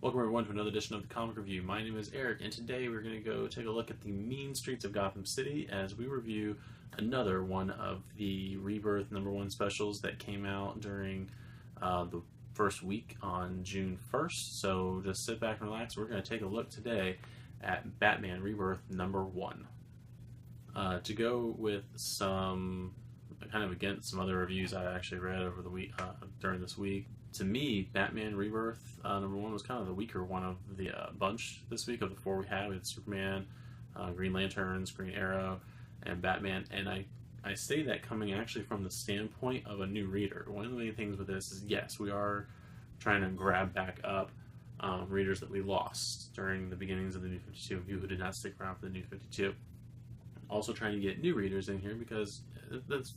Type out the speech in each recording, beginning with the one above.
Welcome everyone to another edition of the Comic Review. My name is Eric, and today we're going to go take a look at the mean streets of Gotham City as we review another one of the Rebirth #1 specials that came out during the first week on June 1st. So just sit back and relax. We're going to take a look today at Batman Rebirth #1. To go with some kind of against some other reviews I actually read over the week during this week. To me, Batman Rebirth #1 was kind of the weaker one of the bunch this week of the four we had. We had Superman, Green Lanterns, Green Arrow, and Batman. And I say that coming actually from the standpoint of a new reader. One of the main things with this is, yes, we are trying to grab back up readers that we lost during the beginnings of the New 52, people who did not stick around for the New 52. Also trying to get new readers in here because, let's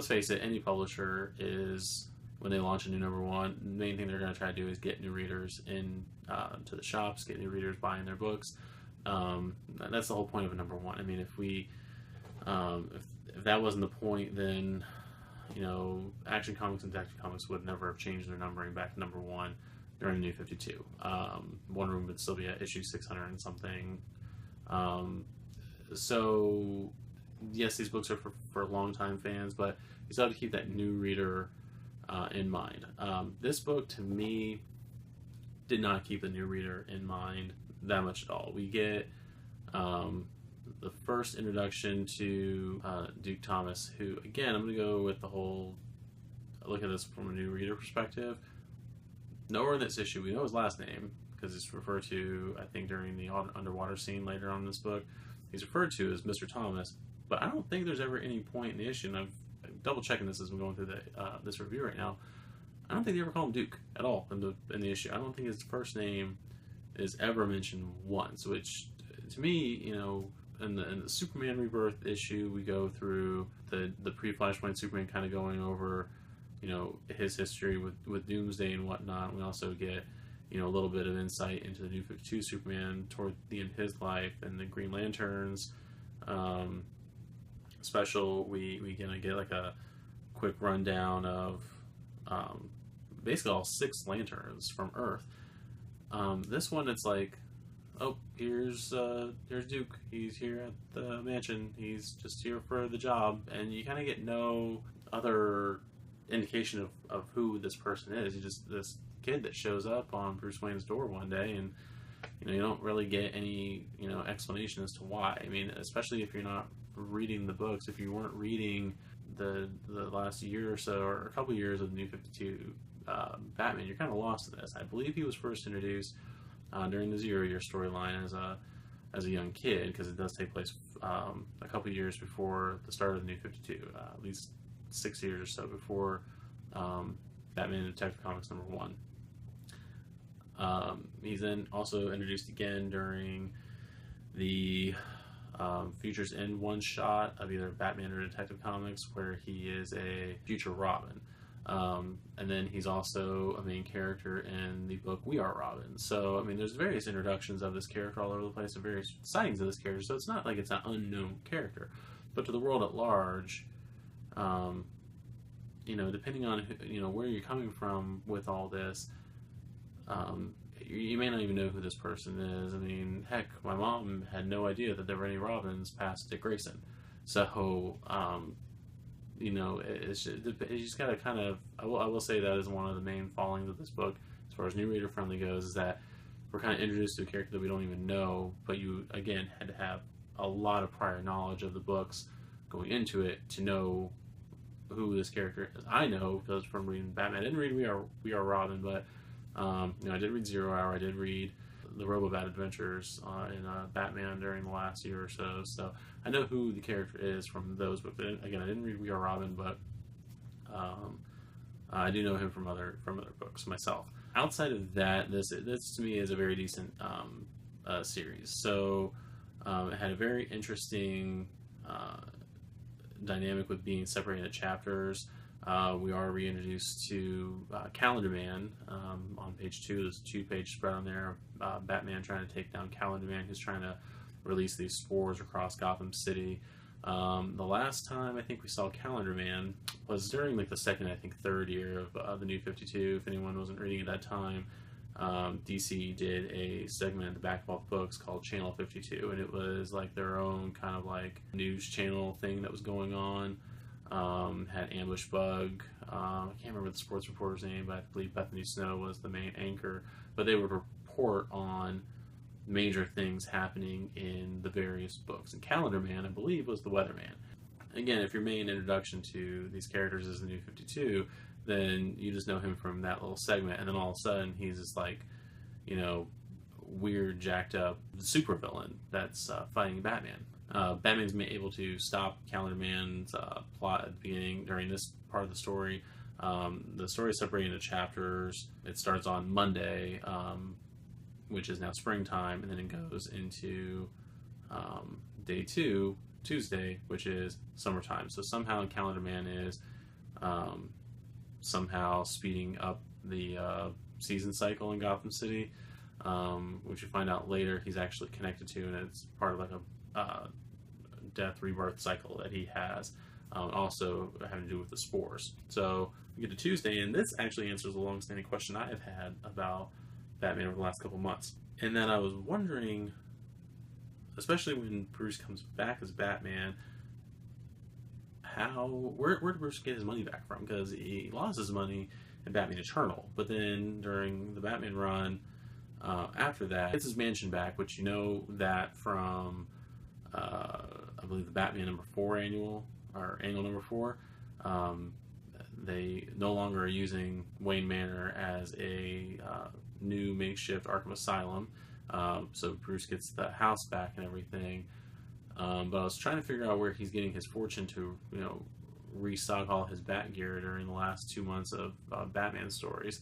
face it, any publisher is, when they launch a new #1, the main thing they're going to try to do is get new readers in to the shops, get new readers buying their books. That's the whole point of a #1. I mean, if that wasn't the point, then Action Comics and Detective Comics would never have changed their numbering back to #1 during the New 52. Wonder Woman would still be at issue 600 and something. So yes, these books are for longtime fans, but you still have to keep that new reader in mind. This book, to me, did not keep the new reader in mind that much at all. We get the first introduction to Duke Thomas, who, again, I'm going to go with the whole look at this from a new reader perspective. Nowhere in this issue we know his last name, because it's referred to, I think, during the underwater scene later on in this book. He's referred to as Mr. Thomas, but I don't think there's ever any point in the issue, and I'm double checking this as I'm going through this review right now. I don't think they ever call him Duke at all in the issue. I don't think his first name is ever mentioned once, which to me, in the Superman Rebirth issue, we go through the pre-Flashpoint Superman, kind of going over his history with Doomsday and whatnot. We also get a little bit of insight into the New 52 Superman toward the end of his life, and the Green Lanterns special. We gonna get like a quick rundown of basically all 6 lanterns from Earth. This one, it's like, oh, here's Duke. He's here at the mansion. He's just here for the job, and you kind of get no other indication of who this person is. You just this kid that shows up on Bruce Wayne's door one day, and you don't really get any explanation as to why. I mean, especially if you're not reading the books, if you weren't reading the last year or so, or a couple years of the New 52 Batman, you're kind of lost in this. I believe he was first introduced during the 0 Year storyline as a young kid, because it does take place a couple years before the start of the New 52, at least 6 years or so before Batman Detective Comics #1. He's then also introduced again during the Futures End one-shot of either Batman or Detective Comics, where he is a future Robin. And then he's also a main character in the book We Are Robin. So, I mean, there's various introductions of this character all over the place, and various sightings of this character, so it's not like it's an unknown character. But to the world at large, depending on where you're coming from with all this, you may not even know who this person is. I mean, heck, my mom had no idea that there were any Robins past Dick Grayson. So, it's just, you just gotta kind of, I will say that is one of the main fallings of this book, as far as new reader friendly goes, is that we're kind of introduced to a character that we don't even know, but you, again, had to have a lot of prior knowledge of the books going into it to know who this character is. I know because from reading Batman, I didn't read We Are Robin, but I did read 0 Hour. I did read the Robobat Adventures in Batman during the last year or so. So I know who the character is from those books. Again, I didn't read We Are Robin, but I do know him from other books myself. Outside of that, this to me is a very decent series. So it had a very interesting dynamic with being separated into chapters. We are reintroduced to Calendar Man on page 2. There's a 2-page spread on there. Batman trying to take down Calendar Man, who's trying to release these spores across Gotham City. The last time I think we saw Calendar Man was during like the second, I think, third year of the New 52. If anyone wasn't reading at that time, DC did a segment at the back of all the books called Channel 52, and it was like their own kind of like news channel thing that was going on. Had Ambush Bug. I can't remember the sports reporter's name, but I believe Bethany Snow was the main anchor. But they would report on major things happening in the various books. And Calendar Man, I believe, was the Weatherman. Again, if your main introduction to these characters is the New 52, then you just know him from that little segment, and then all of a sudden he's this like, you know, weird, jacked up supervillain that's fighting Batman. Batman's able to stop Calendar Man's plot at the beginning during this part of the story. The story is separated into chapters. It starts on Monday, which is now springtime, and then it goes into day 2, Tuesday, which is summertime. So somehow Calendar Man is somehow speeding up the season cycle in Gotham City, which you find out later he's actually connected to, and it's part of like a death rebirth cycle that he has, also having to do with the spores. So we get to Tuesday, and this actually answers a long-standing question I have had about Batman over the last couple months. And then I was wondering, especially when Bruce comes back as Batman, where did Bruce get his money back from? Because he lost his money in Batman Eternal, but then during the Batman run after that, he gets his mansion back, which you know that from I believe the Batman #4 annual, or annual #4. They no longer are using Wayne Manor as a new makeshift Arkham Asylum, so Bruce gets the house back and everything. But I was trying to figure out where he's getting his fortune to, you know, restock all his Bat gear during the last 2 months of Batman stories.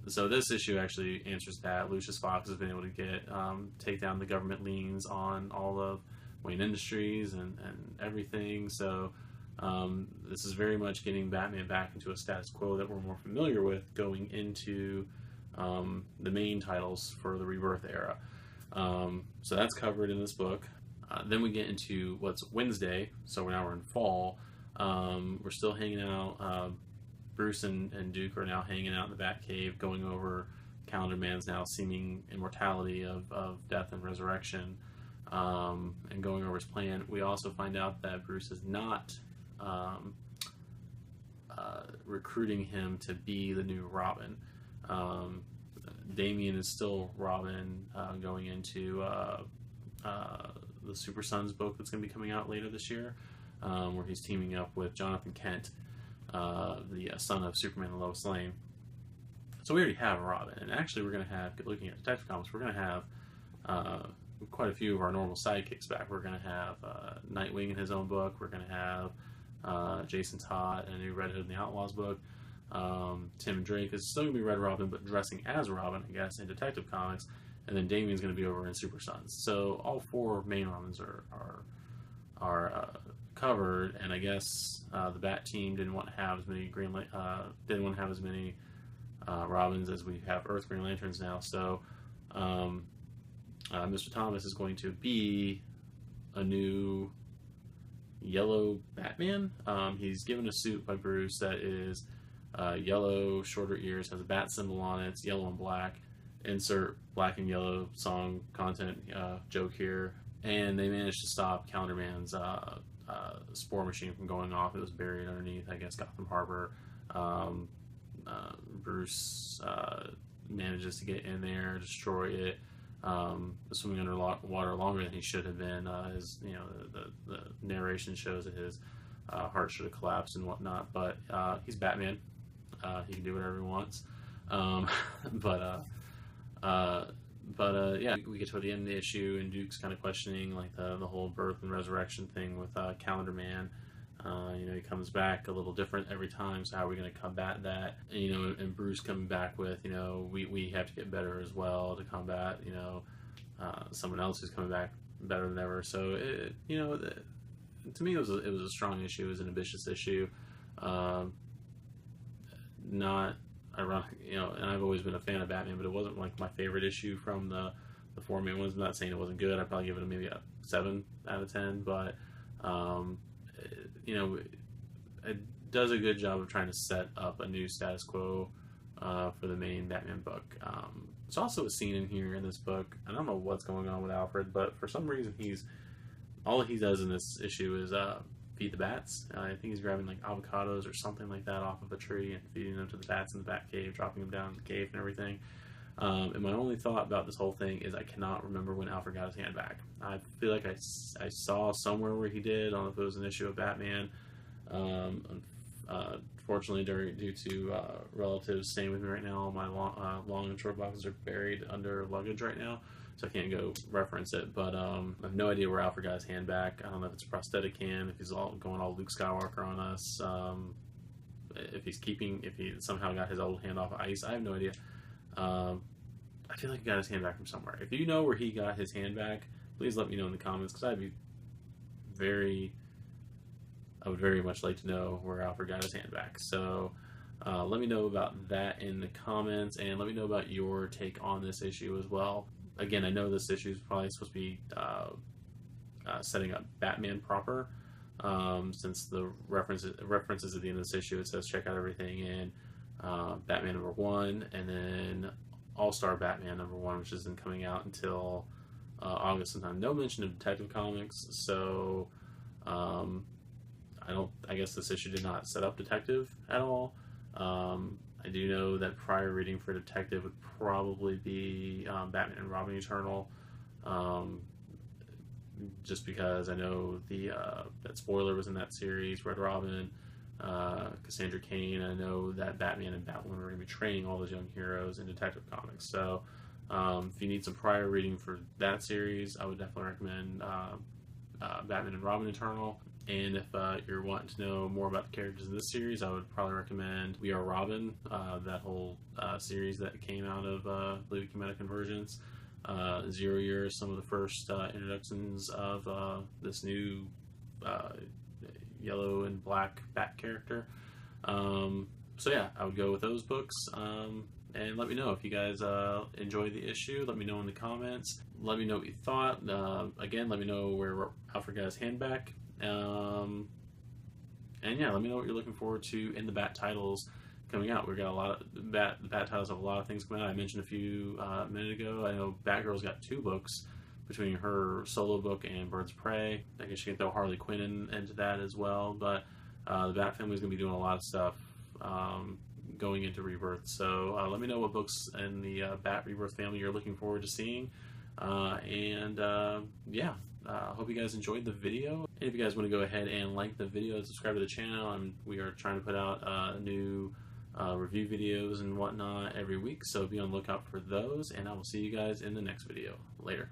So this issue actually answers that. Lucius Fox has been able to take down the government liens on all of Wayne Industries and everything. So this is very much getting Batman back into a status quo that we're more familiar with going into the main titles for the Rebirth era. So that's covered in this book. Then we get into what's Wednesday, so now we're in fall. We're still hanging out. Bruce and Duke are now hanging out in the Batcave, going over Calendar Man's now seeming immortality of death and resurrection, and going over his plan. We also find out that Bruce is not recruiting him to be the new Robin. Damian is still Robin, going into the Super Sons book that's going to be coming out later this year, where he's teaming up with Jonathan Kent, the son of Superman and Lois Lane. So we already have Robin, and actually we're going to have, looking at Detective Comics, we're going to have quite a few of our normal sidekicks back. We're going to have Nightwing in his own book. We're going to have Jason Todd in a new Red Hood and the Outlaws book. Tim Drake is still going to be Red Robin, but dressing as Robin, I guess, in Detective Comics. And then Damian's going to be over in Super Sons. So all 4 main Robins are covered, and I guess the Bat team didn't want to have as many Robins as we have Earth Green Lanterns now. So Mr. Thomas is going to be a new yellow Batman. He's given a suit by Bruce that is yellow, shorter ears, has a bat symbol on it. It's yellow and black. Insert black and yellow song content joke here. And they managed to stop Calendar Man's spore machine from going off. It was buried underneath, I guess, Gotham Harbor. Bruce manages to get in there, destroy it. Swimming underwater longer than he should have been. The narration shows that his heart should have collapsed and whatnot. But he's Batman. He can do whatever he wants. Yeah, we get to the end of the issue, and Duke's kind of questioning like the whole birth and resurrection thing with Calendar Man. He comes back a little different every time, so how are we going to combat that? And Bruce coming back with, we have to get better as well to combat, someone else who's coming back better than ever. So, to me, it was a strong issue. It was an ambitious issue. Not ironic, and I've always been a fan of Batman, but it wasn't like my favorite issue from the 4 main ones. I'm not saying it wasn't good. I'd probably give it maybe a 7 out of 10, but it does a good job of trying to set up a new status quo for the main Batman book. There's also a scene in here in this book. I don't know what's going on with Alfred, but for some reason all he does in this issue is feed the bats. I think he's grabbing like avocados or something like that off of a tree and feeding them to the bats in the bat cave, dropping them down in the cave and everything. And my only thought about this whole thing is I cannot remember when Alfred got his hand back. I feel like I saw somewhere where he did. I don't know if it was an issue of Batman. Fortunately, due to relatives staying with me right now, my long and short boxes are buried under luggage right now, so I can't go reference it. But I have no idea where Alfred got his hand back. I don't know if it's a prosthetic hand, if he's going all Luke Skywalker on us, if he somehow got his old hand off of ice. I have no idea. I feel like he got his hand back from somewhere. If you know where he got his hand back, please let me know in the comments, because I would very much like to know where Alfred got his hand back. So let me know about that in the comments, and let me know about your take on this issue as well. Again, I know this issue is probably supposed to be setting up Batman proper, since the references at the end of this issue, it says check out everything in Batman #1, and then All-Star Batman #1, which isn't coming out until August sometime. No mention of Detective Comics, so I guess this issue did not set up Detective at all. I do know that prior reading for Detective would probably be Batman and Robin Eternal, just because I know that Spoiler was in that series, Red Robin, Cassandra Cain. I know that Batman and Batwoman are going to be training all those young heroes in Detective Comics. So if you need some prior reading for that series, I would definitely recommend Batman and Robin Eternal. And if you're wanting to know more about the characters in this series, I would probably recommend We Are Robin, that whole series that came out of, I believe it came out of Convergence. 0 Years, some of the first introductions of this new yellow and black Bat character. So yeah, I would go with those books. And let me know if you guys enjoyed the issue. Let me know in the comments. Let me know what you thought. Again, let me know where Alfred got his hand back. And yeah, let me know what you're looking forward to in the Bat titles coming out. We've got a lot of the Bat titles have a lot of things coming out. I mentioned a few a minute ago. I know Batgirl's got 2 books between her solo book and Birds of Prey. I guess you can throw Harley Quinn into that as well. But the Bat family is going to be doing a lot of stuff going into Rebirth. So let me know what books in the Bat Rebirth family you're looking forward to seeing. Yeah, I hope you guys enjoyed the video. And if you guys want to go ahead and like the video and subscribe to the channel, we are trying to put out new review videos and whatnot every week, so be on the lookout for those, and I will see you guys in the next video. Later.